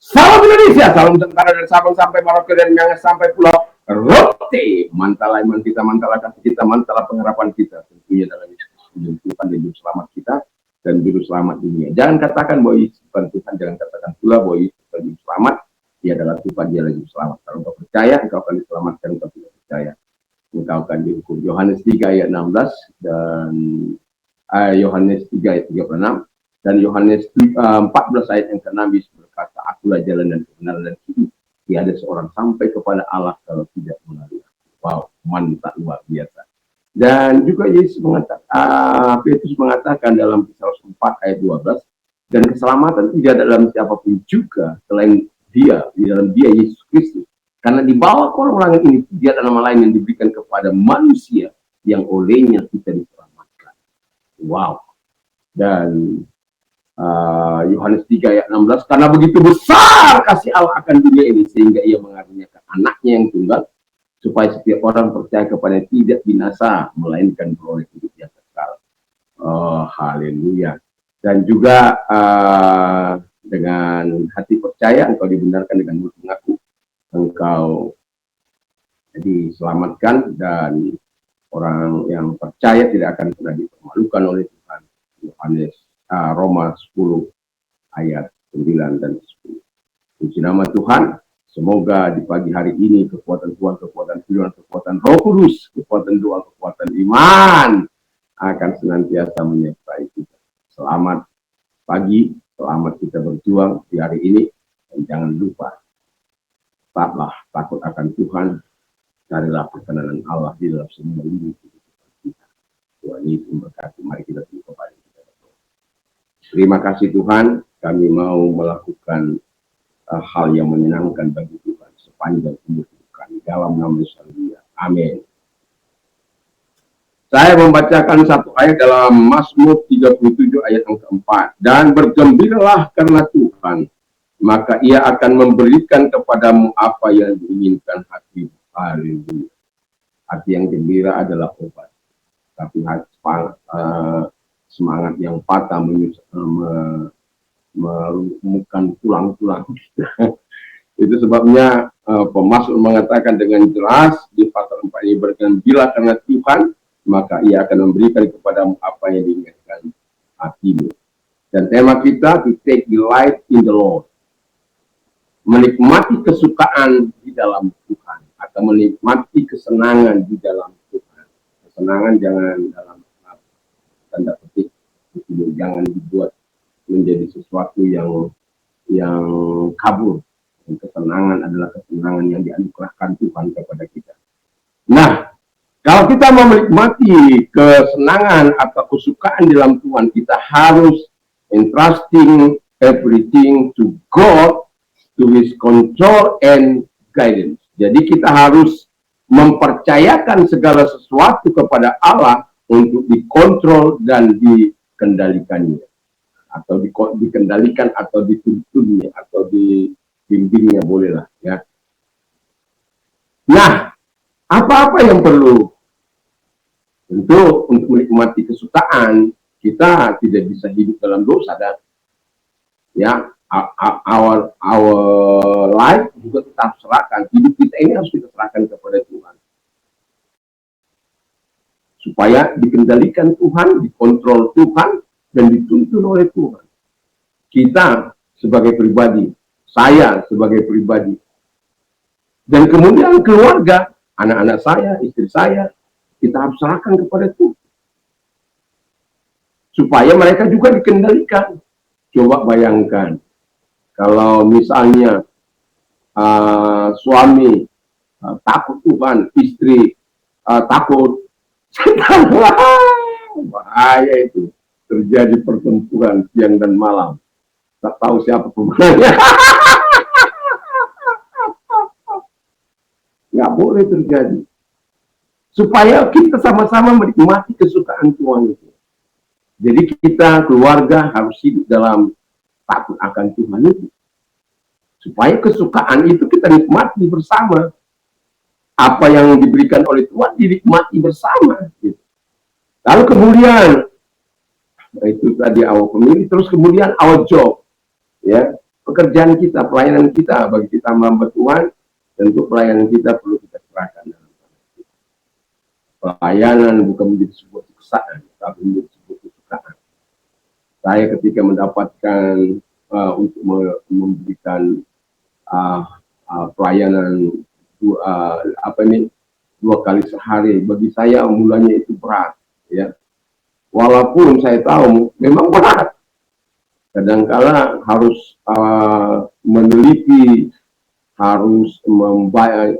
Salam Indonesia, salam Nusantara dari Sabang sampai Merauke dan Miangas sampai Pulau Rote. Mantala iman kita, mantala kasih kita, mantala pengharapan kita. Tentunya dalam Tuhan dan juru selamat kita dan juru selamat dunia. Jangan katakan bahwa Yesus bukan Tuhan, jangan katakan pula bahwa Yesus bukan juru selamat. Dia adalah Tuhan, dia adalah juru selamat. Kalau engkau percaya, engkau akan diselamatkan. Engkau tidak percaya, engkau akan dihukum. Yohanes 3 ayat 16 dan Yohanes 3 ayat 36 dan Yohanes 14 ayat yang ke-6 Yesus berkata, akulah jalan dan kebenaran dan hidup. Tiada seorang sampai kepada Allah kalau tidak melalui aku. Wow, mantap, luar biasa. Dan juga Yesus mengatakan, Petrus mengatakan dalam Kisah 4 ayat 12, dan keselamatan tidak ada dalam siapapun juga selain dia, di dalam dia Yesus Kristus. Karena di bawah kolong langit ini tidak ada nama lain yang diberikan kepada manusia yang olehnya kita diselamatkan. Wow. Dan Yohanes 3 ayat 16, karena begitu besar kasih Allah akan dunia ini sehingga ia mengaruniakan anaknya yang tunggal supaya setiap orang percaya kepadanya tidak binasa melainkan beroleh hidup yang kekal. Oh, haleluya. Dan juga dengan hati percaya engkau dibenarkan, dengan mulut mengaku engkau diselamatkan, dan orang yang percaya tidak akan pernah dipermalukan oleh Tuhan. Yohanes Roma 10 ayat 9 dan 10. Puji nama Tuhan. Semoga di pagi hari ini kekuatan Tuhan, kekuatan firman, kekuatan Roh Kudus, kekuatan doa, kekuatan iman akan senantiasa menyertai kita. Selamat pagi, selamat kita berjuang di hari ini, dan jangan lupa tetaplah takut akan Tuhan, carilah perkenanan Allah di dalam semua ini. Tuhan Yesus memberkati. Mari kita tunduk kepada kita. Terima kasih Tuhan, kami mau melakukan hal yang menyenangkan bagi Tuhan sepanjang umur kami, dalam nama Yesus. Amin. Saya membacakan satu ayat dalam Mazmur 37 ayat yang keempat. Dan bergembiralah karena Tuhan, maka ia akan memberikan kepadamu apa yang diinginkan hatimu. Haleluya. Hati yang gembira adalah obat. Tapi semangat yang patah merumukan tulang-tulang kita. Itu sebabnya pemazmur mengatakan dengan jelas di pasal 4 ini, bergembira karena Tuhan, maka ia akan memberikan kepadamu apa yang diinginkan hatimu. Dan tema kita, to take delight in the Lord. Menikmati kesukaan di dalam Tuhan, atau menikmati kesenangan di dalam Tuhan. Kesenangan jangan dalam tanda petik, jangan dibuat menjadi sesuatu yang kabur. Dan kesenangan adalah kesenangan yang dianugerahkan Tuhan kepada kita. Nah, kalau kita mau menikmati kesenangan atau kesukaan di dalam Tuhan, kita harus entrusting everything to God, to His control and guidance. Jadi kita harus mempercayakan segala sesuatu kepada Allah untuk dikontrol dan dikendalikannya, atau dikendalikan atau dituntunnya atau dibimbingnya, bolehlah ya. Nah, apa-apa yang perlu untuk menikmati kesukaan, kita tidak bisa hidup dalam dosa, dan ya our life juga tetap serahkan. Hidup kita ini harus kita serahkan kepada Tuhan, supaya dikendalikan Tuhan, dikontrol Tuhan, dan dituntun oleh Tuhan. Kita sebagai pribadi, saya sebagai pribadi, dan kemudian keluarga, anak-anak saya, istri saya, kita harus serahkan kepada Tuhan, supaya mereka juga dikendalikan. Coba bayangkan, kalau misalnya suami takut Tuhan, istri takut, bahaya itu. Terjadi pertempuran siang dan malam, tak tahu siapa pemenangnya. Nggak boleh terjadi. Supaya kita sama-sama menikmati kesukaan Tuhan itu. Jadi kita keluarga harus hidup dalam takut akan Tuhan itu, supaya kesukaan itu kita nikmati bersama. Apa yang diberikan oleh Tuhan dinikmati bersama gitu. Lalu kemudian itu tadi our family, terus kemudian our job, ya, pekerjaan kita, pelayanan kita, bagi kita hamba Tuhan, tentu pelayanan kita perlu kita serahkan. Pelayanan bukan menjadi sebuah kesukaan, tapi menjadi sebuah kesukaan. Saya ketika mendapatkan untuk memberikan pelayanan dua kali sehari, bagi saya mulanya itu berat, ya. Walaupun saya tahu memang berat, kadangkala harus meneliti, harus membaca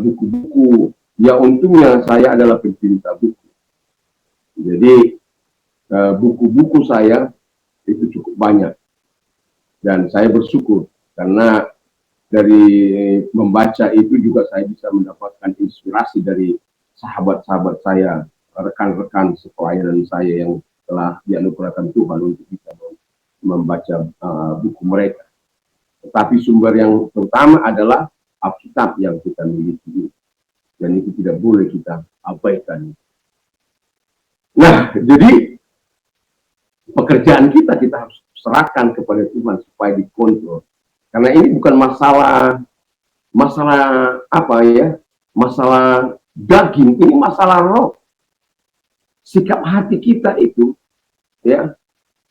buku-buku. Ya untungnya saya adalah pencinta buku, jadi buku-buku saya itu cukup banyak, dan saya bersyukur karena dari membaca itu juga saya bisa mendapatkan inspirasi dari sahabat-sahabat saya, rekan-rekan sepelayanan saya yang telah dianugerahkan Tuhan untuk bisa membaca buku mereka. Tetapi sumber yang terutama adalah Alkitab yang kita miliki, dan itu tidak boleh kita abaikan. Nah, jadi pekerjaan kita harus serahkan kepada Tuhan supaya dikontrol. Karena ini bukan masalah masalah daging, ini masalah roh. Sikap hati kita itu, ya,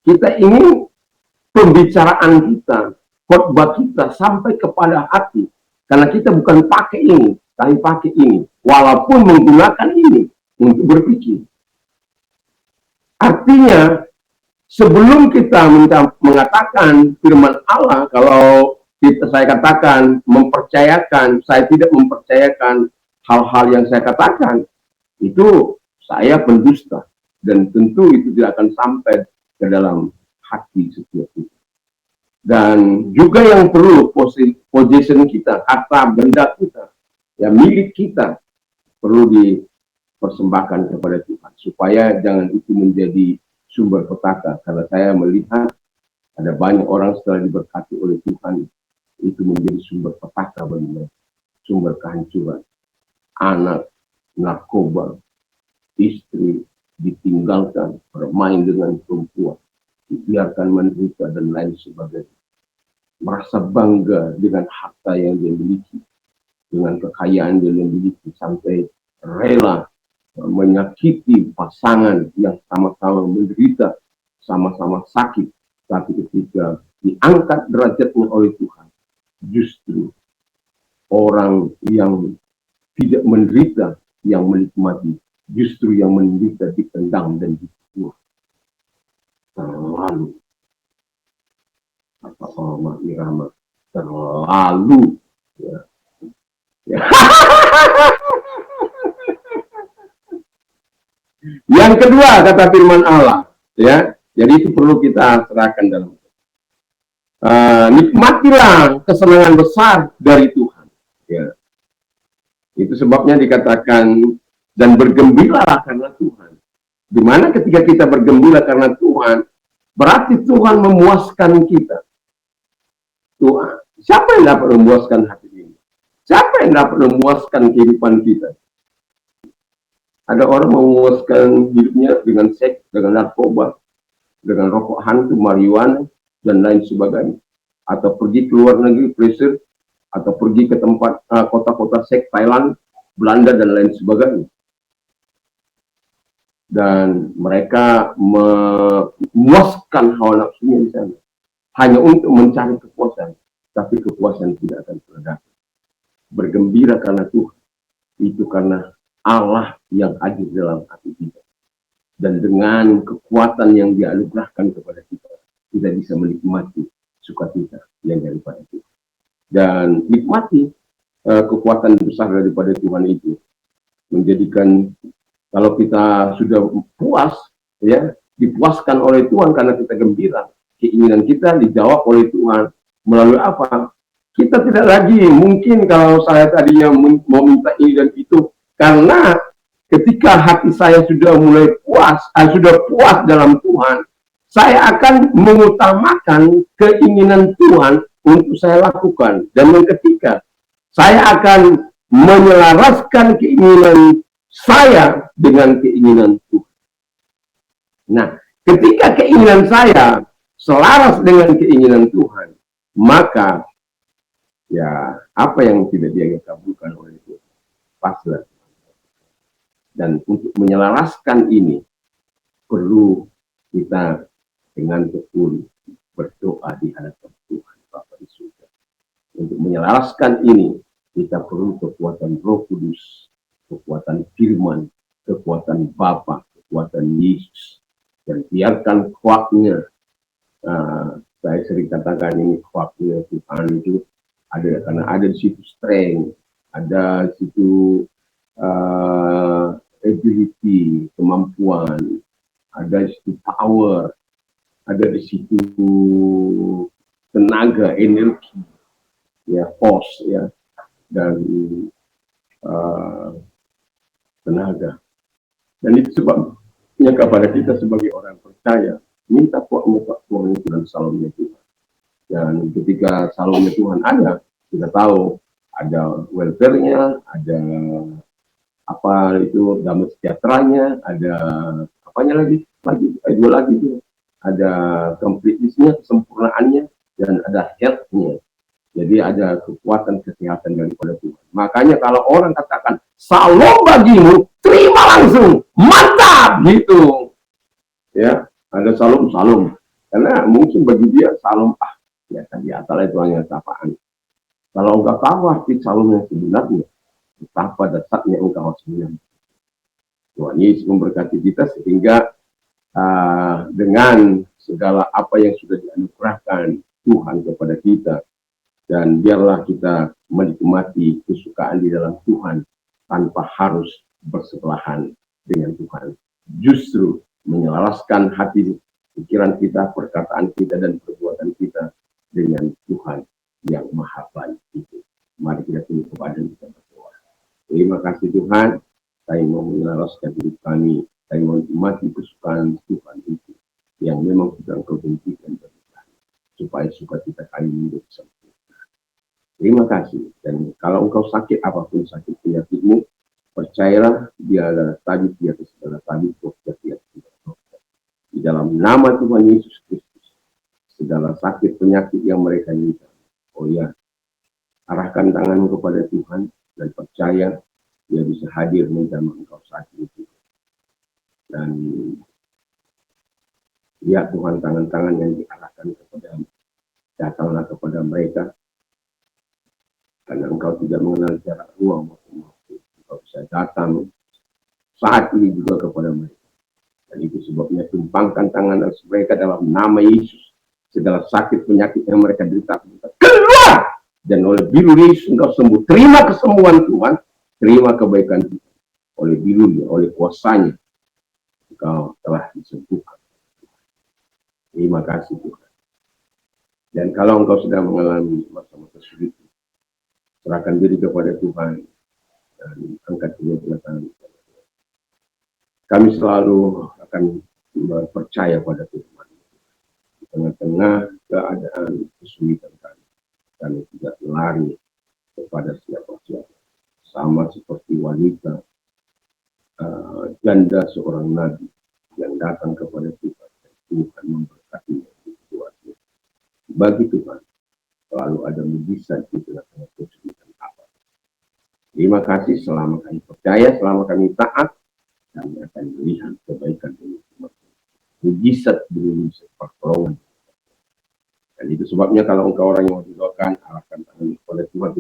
kita ingin pembicaraan kita, khotbah kita sampai kepada hati. Karena kita bukan pakai ini, tapi pakai ini, walaupun menggunakan ini untuk berpikir. Artinya, sebelum kita mengatakan firman Allah, kalau saya katakan mempercayakan, saya tidak mempercayakan hal-hal yang saya katakan, itu saya pendusta. Dan tentu itu tidak akan sampai ke dalam hati setiap kita. Dan juga yang perlu, position kita, harta benda kita, ya milik kita, perlu dipersembahkan kepada Tuhan, supaya jangan itu menjadi sumber petaka. Karena saya melihat ada banyak orang setelah diberkati oleh Tuhan, itu menjadi sumber petaka bagi mereka, sumber kehancuran. Anak, narkoba, istri ditinggalkan, bermain dengan perempuan, dibiarkan menderita dan lain sebagainya. Merasa bangga dengan harta yang dia miliki, dengan kekayaan yang dia miliki, sampai rela menyakiti pasangan yang sama-sama menderita, sama-sama sakit. Tapi ketika diangkat derajatnya oleh Tuhan, justru orang yang tidak menderita yang menikmati, justru yang menderita ditendang dan dibunuh. Terlalu, apa Mak Irama, terlalu, ya. Ya. Yang kedua, kata firman Allah, ya, jadi itu perlu kita serahkan dalam nikmatilah kesenangan besar dari Tuhan, ya. Itu sebabnya dikatakan dan bergembiralah karena Tuhan. Dimana ketika kita bergembira karena Tuhan, berarti Tuhan memuaskan kita. Tuhan, siapa yang dapat memuaskan hati ini? Siapa yang dapat memuaskan kehidupan kita? Ada orang memuaskan hidupnya dengan seks, dengan narkoba, dengan rokok hantu, marijuana, dan lain sebagainya. Atau pergi ke luar negeri, pleasure, atau pergi ke tempat kota-kota seks, Thailand, Belanda, dan lain sebagainya. Dan mereka memuaskan hawa nafsunya di sana. Hanya untuk mencari kepuasan. Tapi kepuasan tidak akan pernah datang. Bergembira karena Tuhan. Itu karena Allah yang hadir dalam hati kita. Dan dengan kekuatan yang dianugerahkan kepada kita, kita bisa menikmati sukacita yang daripada Tuhan. Dan nikmati kekuatan besar daripada Tuhan itu. Menjadikan, kalau kita sudah puas, ya, dipuaskan oleh Tuhan karena kita gembira, keinginan kita dijawab oleh Tuhan. Melalui apa? Kita tidak lagi, mungkin kalau saya tadinya mau minta ini dan itu, karena ketika hati saya sudah mulai puas, sudah puas dalam Tuhan, saya akan mengutamakan keinginan Tuhan untuk saya lakukan. Dan yang ketiga, saya akan menyelaraskan keinginan saya dengan keinginan Tuhan. Nah, ketika keinginan saya selaras dengan keinginan Tuhan, maka ya apa yang tidak dia kabulkan oleh Tuhan pastilah. Dan untuk menyelaraskan ini perlu kita dengan tekun berdoa di hadapan Tuhan Bapa di surga. Untuk menyelaraskan ini kita perlu kekuatan Roh Kudus, kekuatan firman, kekuatan Bapa, kekuatan Yesus. Dan biarkan kuatnya, saya sering katakan ini kuatnya Tuhan itu ada, karena ada di situ strength, ada di situ ability, kemampuan, ada di situ power, ada di situ tenaga, energi, ya, force, ya, dan tenaga. Dan itu sebabnya kepada kita sebagai orang percaya, minta kuatnya Tuhan itu dan salomnya Tuhan. Dan ketika salomnya Tuhan ada, kita tahu ada welfare-nya, ada apa itu, damai sejahteranya, ada apanya lagi dua lagi itu, ada completeness-nya, kesempurnaannya, dan ada health-nya. Jadi ada kekuatan kesehatan daripada Tuhan. Makanya kalau orang katakan salom bagimu, terima langsung, mantap gitu. Ya, ada salom. Karena mungkin bagi dia salom ya tadi asal itu hanya sapaan. Kalau enggak tahu arti salom yang sebenarnya, betapa dasarnya engkau sebenarnya. Tuhan Yesus memberkati kita sehingga dengan segala apa yang sudah dianugerahkan Tuhan kepada kita, dan biarlah kita menikmati kesukaan di dalam Tuhan tanpa harus bersebelahan dengan Tuhan. Justru menyelaraskan hati, pikiran kita, perkataan kita, dan perbuatan kita dengan Tuhan yang maha baik itu. Mari kita tunduk kepada kita berdoa. Terima kasih Tuhan, saya mau menyelaraskan hidup kami, saya mau menikmati kesukaan Tuhan itu yang memang sudah Engkau berikan bagi kami, supaya sukacita kami menjadi sempurna. Terima kasih. Dan kalau engkau sakit apapun sakit penyakitmu, percayalah dia adalah tabib di atas segala tabib, dokter di atas segala dokter. Di dalam nama Tuhan Yesus Kristus, segala sakit penyakit yang mereka minta, oh ya, arahkan tanganmu kepada Tuhan dan percaya dia bisa hadir menjamah engkau saat itu. Dan lihat Tuhan, tangan-tangan yang diarahkan kepada, datanglah kepada mereka. Karena engkau tidak mengenal jarak ruang maupun waktu, engkau bisa datang saat ini juga kepada mereka. Dan itu sebabnya tumpangkan tangan mereka dalam nama Yesus. Segala sakit penyakit yang mereka derita keluar, dan oleh bilu Yesus engkau sembuh. Terima kesembuhan Tuhan, terima kebaikan Tuhan. Oleh bilunya, oleh kuasanya, engkau telah disembuhkan. Terima kasih Tuhan. Dan kalau engkau sudah mengalami masa-masa sulit, serahkan diri kepada Tuhan dan angkat kedua tangan. Kami selalu akan percaya pada Tuhan di tengah-tengah keadaan kesulitan kami. Kami tidak lari kepada siapa-siapa, sama seperti wanita janda seorang nabi yang datang kepada Tuhan dan Tuhan memberkatinya. Bagi Tuhan selalu ada mujizat di tengah-tengah kesulitan apa. Terima kasih, selama kami percaya, selama kami taat, kami akan melihat kebaikan ini. Mujizat demi pertolongan. Dan itu sebabnya kalau engkau orang yang didoakan, arahkan tangan kepada Tuhan.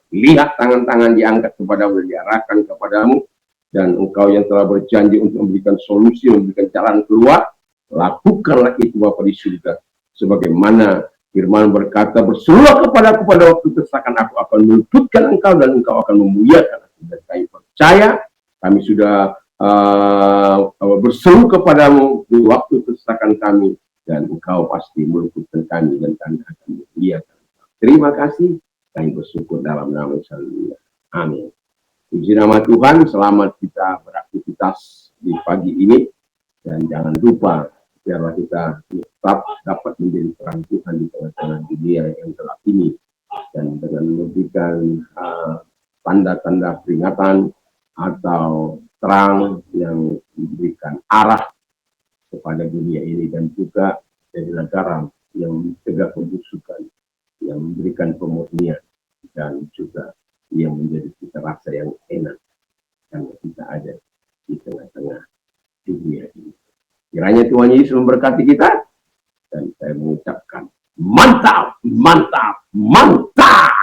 Lihat tangan-tangan diangkat kepadamu, diarahkan kepadamu, dan engkau yang telah berjanji untuk memberikan solusi, memberikan jalan keluar, lakukanlah itu Bapa di surga. Sebagaimana firman berkata, berserulah kepadaku pada waktu kesesakan, aku akan meluputkan engkau dan engkau akan memuliakan aku. Dan kami percaya, kami sudah berseru kepadamu di waktu kesesakan kami, dan engkau pasti meluputkan kami dan kami akan memuliakan. Terima kasih, kami bersyukur dalam nama Yesus. Amin. Puji nama Tuhan, selamat kita beraktivitas di pagi ini, dan jangan lupa biarlah kita tetap dapat menjadi terang Tuhan di tengah-tengah dunia yang gelap ini, dan dengan memberikan tanda-tanda peringatan atau terang yang memberikan arah kepada dunia ini, dan juga Jadilah garam yang mencegah pembusukan, yang memberikan pemurnian, dan juga yang menjadi kita rasa yang enak karena kita ada di tengah-tengah dunia ini. Kiranya Tuhan Yesus memberkati kita, dan saya mengucapkan mantap, mantap, mantap.